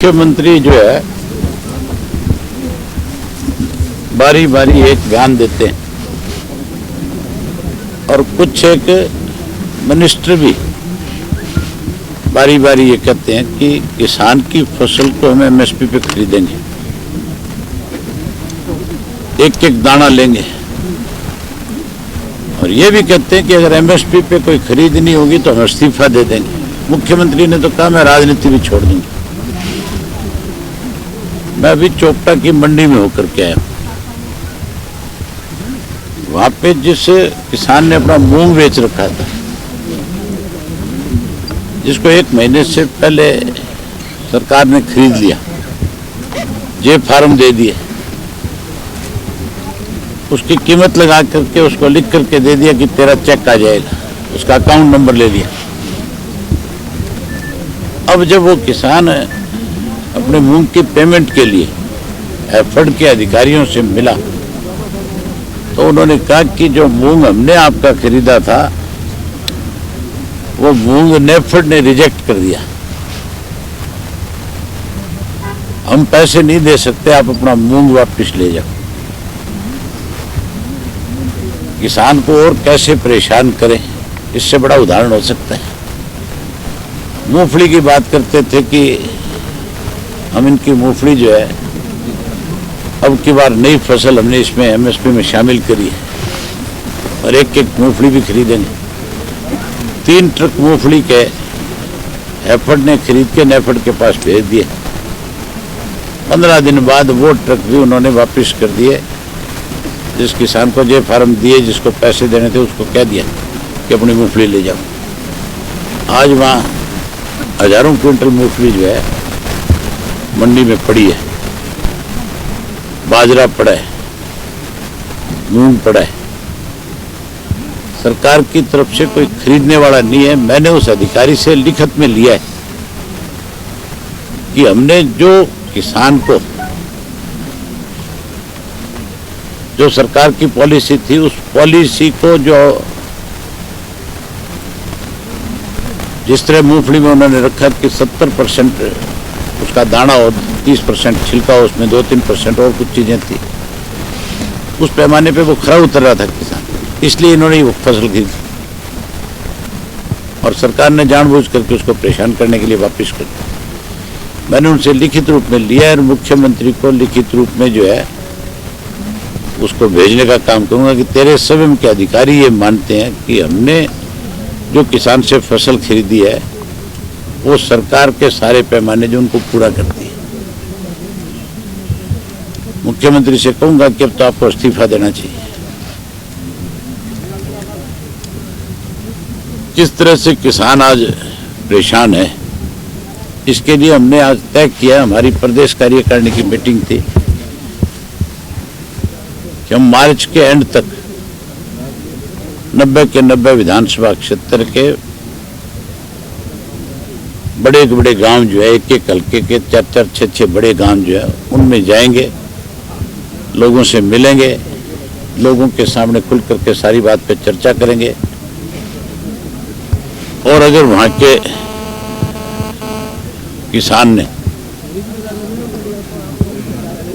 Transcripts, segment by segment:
मुख्यमंत्री जो है बारी बारी एक बयान देते हैं और कुछ एक मिनिस्टर भी बारी बारी ये कहते हैं कि किसान की फसल को हम एमएसपी पे खरीदेंगे, एक एक दाना लेंगे। और ये भी कहते हैं कि अगर एमएसपी पे कोई खरीद नहीं होगी तो हम इस्तीफा दे देंगे। मुख्यमंत्री ने तो कहा मैं राजनीति भी छोड़ दूंगी। मैं अभी चोपटा की मंडी में होकर के आया, वहां पे जिस किसान ने अपना मूंग बेच रखा था, जिसको 1 महीने से पहले सरकार ने खरीद लिया, जे फार्म दे दिए, उसकी कीमत लगा करके उसको लिख करके दे दिया कि तेरा चेक आ जाएगा, उसका अकाउंट नंबर ले लिया। अब जब वो किसान अपने मूंग की पेमेंट के लिए एफर्ड के अधिकारियों से मिला तो उन्होंने कहा कि जो मूंग हमने आपका खरीदा था वो मूंग नेफेड ने रिजेक्ट कर दिया, हम पैसे नहीं दे सकते, आप अपना मूंग वापस ले जाओ। किसान को और कैसे परेशान करें, इससे बड़ा उदाहरण हो सकता है। मूंगफली की बात करते थे कि हम इनकी मूंगफली जो है अब की बार नई फसल हमने इसमें एमएसपी में शामिल करी है और एक एक मूंगफली भी खरीदेंगे। 3 ट्रक मूंगफली के एफर्ड ने खरीद के नेफेड के पास भेज दिए। 15 दिन बाद वो ट्रक भी उन्होंने वापस कर दिए। जिस किसान को जे फार्म दिए, जिसको पैसे देने थे, उसको कह दिया कि अपनी मूंगफली ले जाओ। आज वहाँ हजारों क्विंटल मूंगफली जो है मंडी में पड़ी है, बाजरा पड़ा है, मूंग पड़ा है। सरकार की तरफ से कोई खरीदने वाला नहीं है। मैंने उस अधिकारी से लिखित में लिया है कि हमने जो किसान को जो सरकार की पॉलिसी थी, उस पॉलिसी को जो जिस तरह मूंगफली में उन्होंने रखा कि 70% उसका दाना और 30% छिलका, उसमें 2-3% और कुछ चीजें थी, उस पैमाने पे वो खरा उतर रहा था किसान, इसलिए इन्होंने वो फसल खरीदी और सरकार ने जानबूझ करके उसको परेशान करने के लिए वापस कर दिया। मैंने उनसे लिखित रूप में लिया और मुख्यमंत्री को लिखित रूप में जो है उसको भेजने का काम करूंगा कि तेरे स्वयं के अधिकारी ये मानते हैं कि हमने जो किसान से फसल खरीदी है वो सरकार के सारे पैमाने जो उनको पूरा करती है। मुख्यमंत्री से कहूंगा कि अब तो आपको इस्तीफा देना चाहिए। किस तरह से किसान आज परेशान है, इसके लिए हमने आज तय किया, हमारी प्रदेश कार्यकारिणी की मीटिंग थी कि हम मार्च के एंड तक 90 के 90 विधानसभा क्षेत्र के बड़े गांव जो है, एक एक हल्के के 4-4, 6-6 बड़े गांव जो है, उनमें जाएंगे, लोगों से मिलेंगे, लोगों के सामने खुल करके सारी बात पे चर्चा करेंगे। और अगर वहां के किसान ने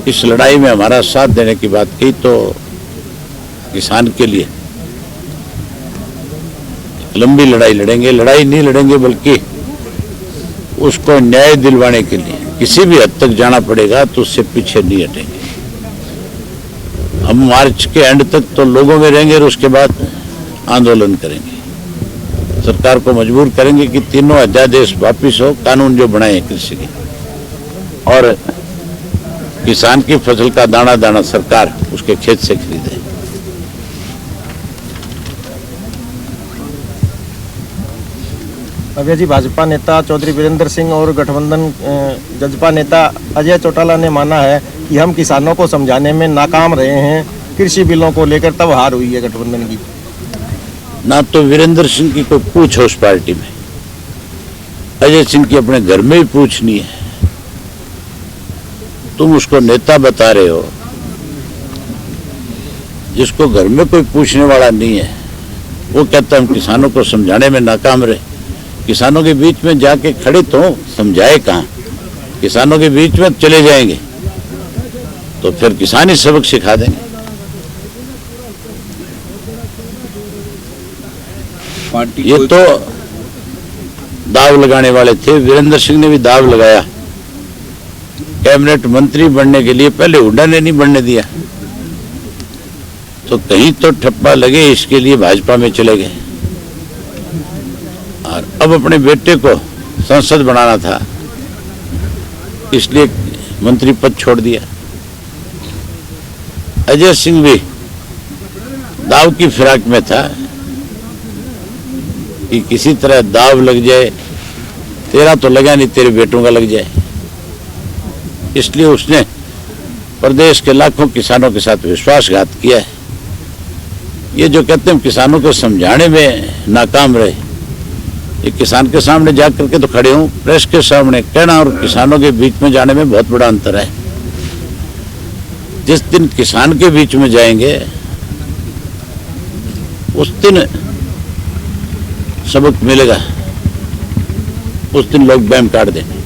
इस लड़ाई में हमारा साथ देने की बात की तो किसान के लिए लंबी लड़ाई लड़ेंगे। लड़ाई नहीं लड़ेंगे बल्कि उसको न्याय दिलवाने के लिए किसी भी हद तक जाना पड़ेगा तो उससे पीछे नहीं हटेंगे। हम मार्च के एंड तक तो लोगों में रहेंगे और उसके बाद आंदोलन करेंगे। सरकार को मजबूर करेंगे कि तीनों अध्यादेश वापिस हो, कानून जो बनाए कृषि के, और किसान की फसल का दाना दाना सरकार उसके खेत से खरीदे। अभय जी, भाजपा नेता चौधरी वीरेंद्र सिंह और गठबंधन जजपा नेता अजय चौटाला ने माना है कि हम किसानों को समझाने में नाकाम रहे हैं कृषि बिलों को लेकर, तब हार हुई है गठबंधन की। ना तो वीरेंद्र सिंह की कोई पूछ हो उस पार्टी में, अजय सिंह की अपने घर में ही पूछ नहीं है। तुम उसको नेता बता रहे हो जिसको घर में कोई पूछने वाला नहीं है। वो कहता हम किसानों को समझाने में नाकाम रहे। किसानों के बीच में जाके खड़े तो समझाए कहाँ? किसानों के बीच में चले जाएंगे तो फिर किसान ही सबक सिखा देंगे। पार्टी ये तो दाव लगाने वाले थे। वीरेंद्र सिंह ने भी दाव लगाया। कैबिनेट मंत्री बनने के लिए पहले हुड्डा ने नहीं बनने दिया, तो कहीं तो ठप्पा लगे, इसके लिए भाजपा में चले गए और अब अपने बेटे को संसद बनाना था, इसलिए मंत्री पद छोड़ दिया। अजय सिंह भी दाव की फिराक में था कि किसी तरह दाव लग जाए, तेरा तो लगा नहीं, तेरे बेटों का लग जाए, इसलिए उसने प्रदेश के लाखों किसानों के साथ विश्वासघात किया है। ये जो कहते हैं किसानों को समझाने में नाकाम रहे, ये किसान के सामने जा करके तो खड़े हूं, प्रेस के सामने कहना और किसानों के बीच में जाने में बहुत बड़ा अंतर है। जिस दिन किसान के बीच में जाएंगे उस दिन सबक मिलेगा, उस दिन लोग बैम काट देंगे।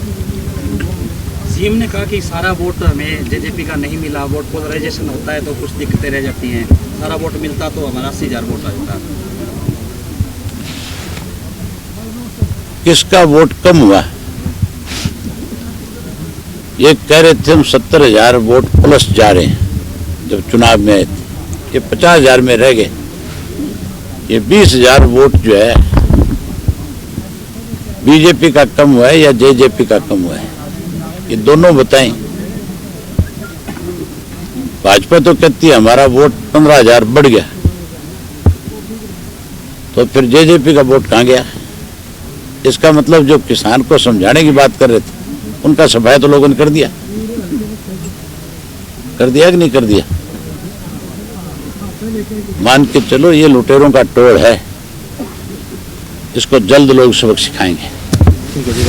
सीएम ने कहा कि सारा वोट हमें जेजेपी का नहीं मिला, वोट पोलराइजेशन होता है तो कुछ दिक्कतें रह जाती हैं, सारा वोट मिलता तो हमारा 80,000 वोट आ जाता। किसका वोट कम हुआ? ये कह रहे थे हम 70,000 वोट प्लस जा रहे हैं जब चुनाव में आए थे, ये 50,000 में रह गए। ये 20,000 वोट जो है बीजेपी का कम हुआ है या जेजेपी का कम हुआ है, ये दोनों बताएं। भाजपा तो कहती है हमारा वोट 15,000 बढ़ गया, तो फिर जेजेपी का वोट कहां गया? इसका मतलब जो किसान को समझाने की बात कर रहे थे उनका सफाया तो लोगों ने कर दिया कि नहीं कर दिया? मान के चलो ये लुटेरों का टोळ है, इसको जल्द लोग सबक सिखाएंगे।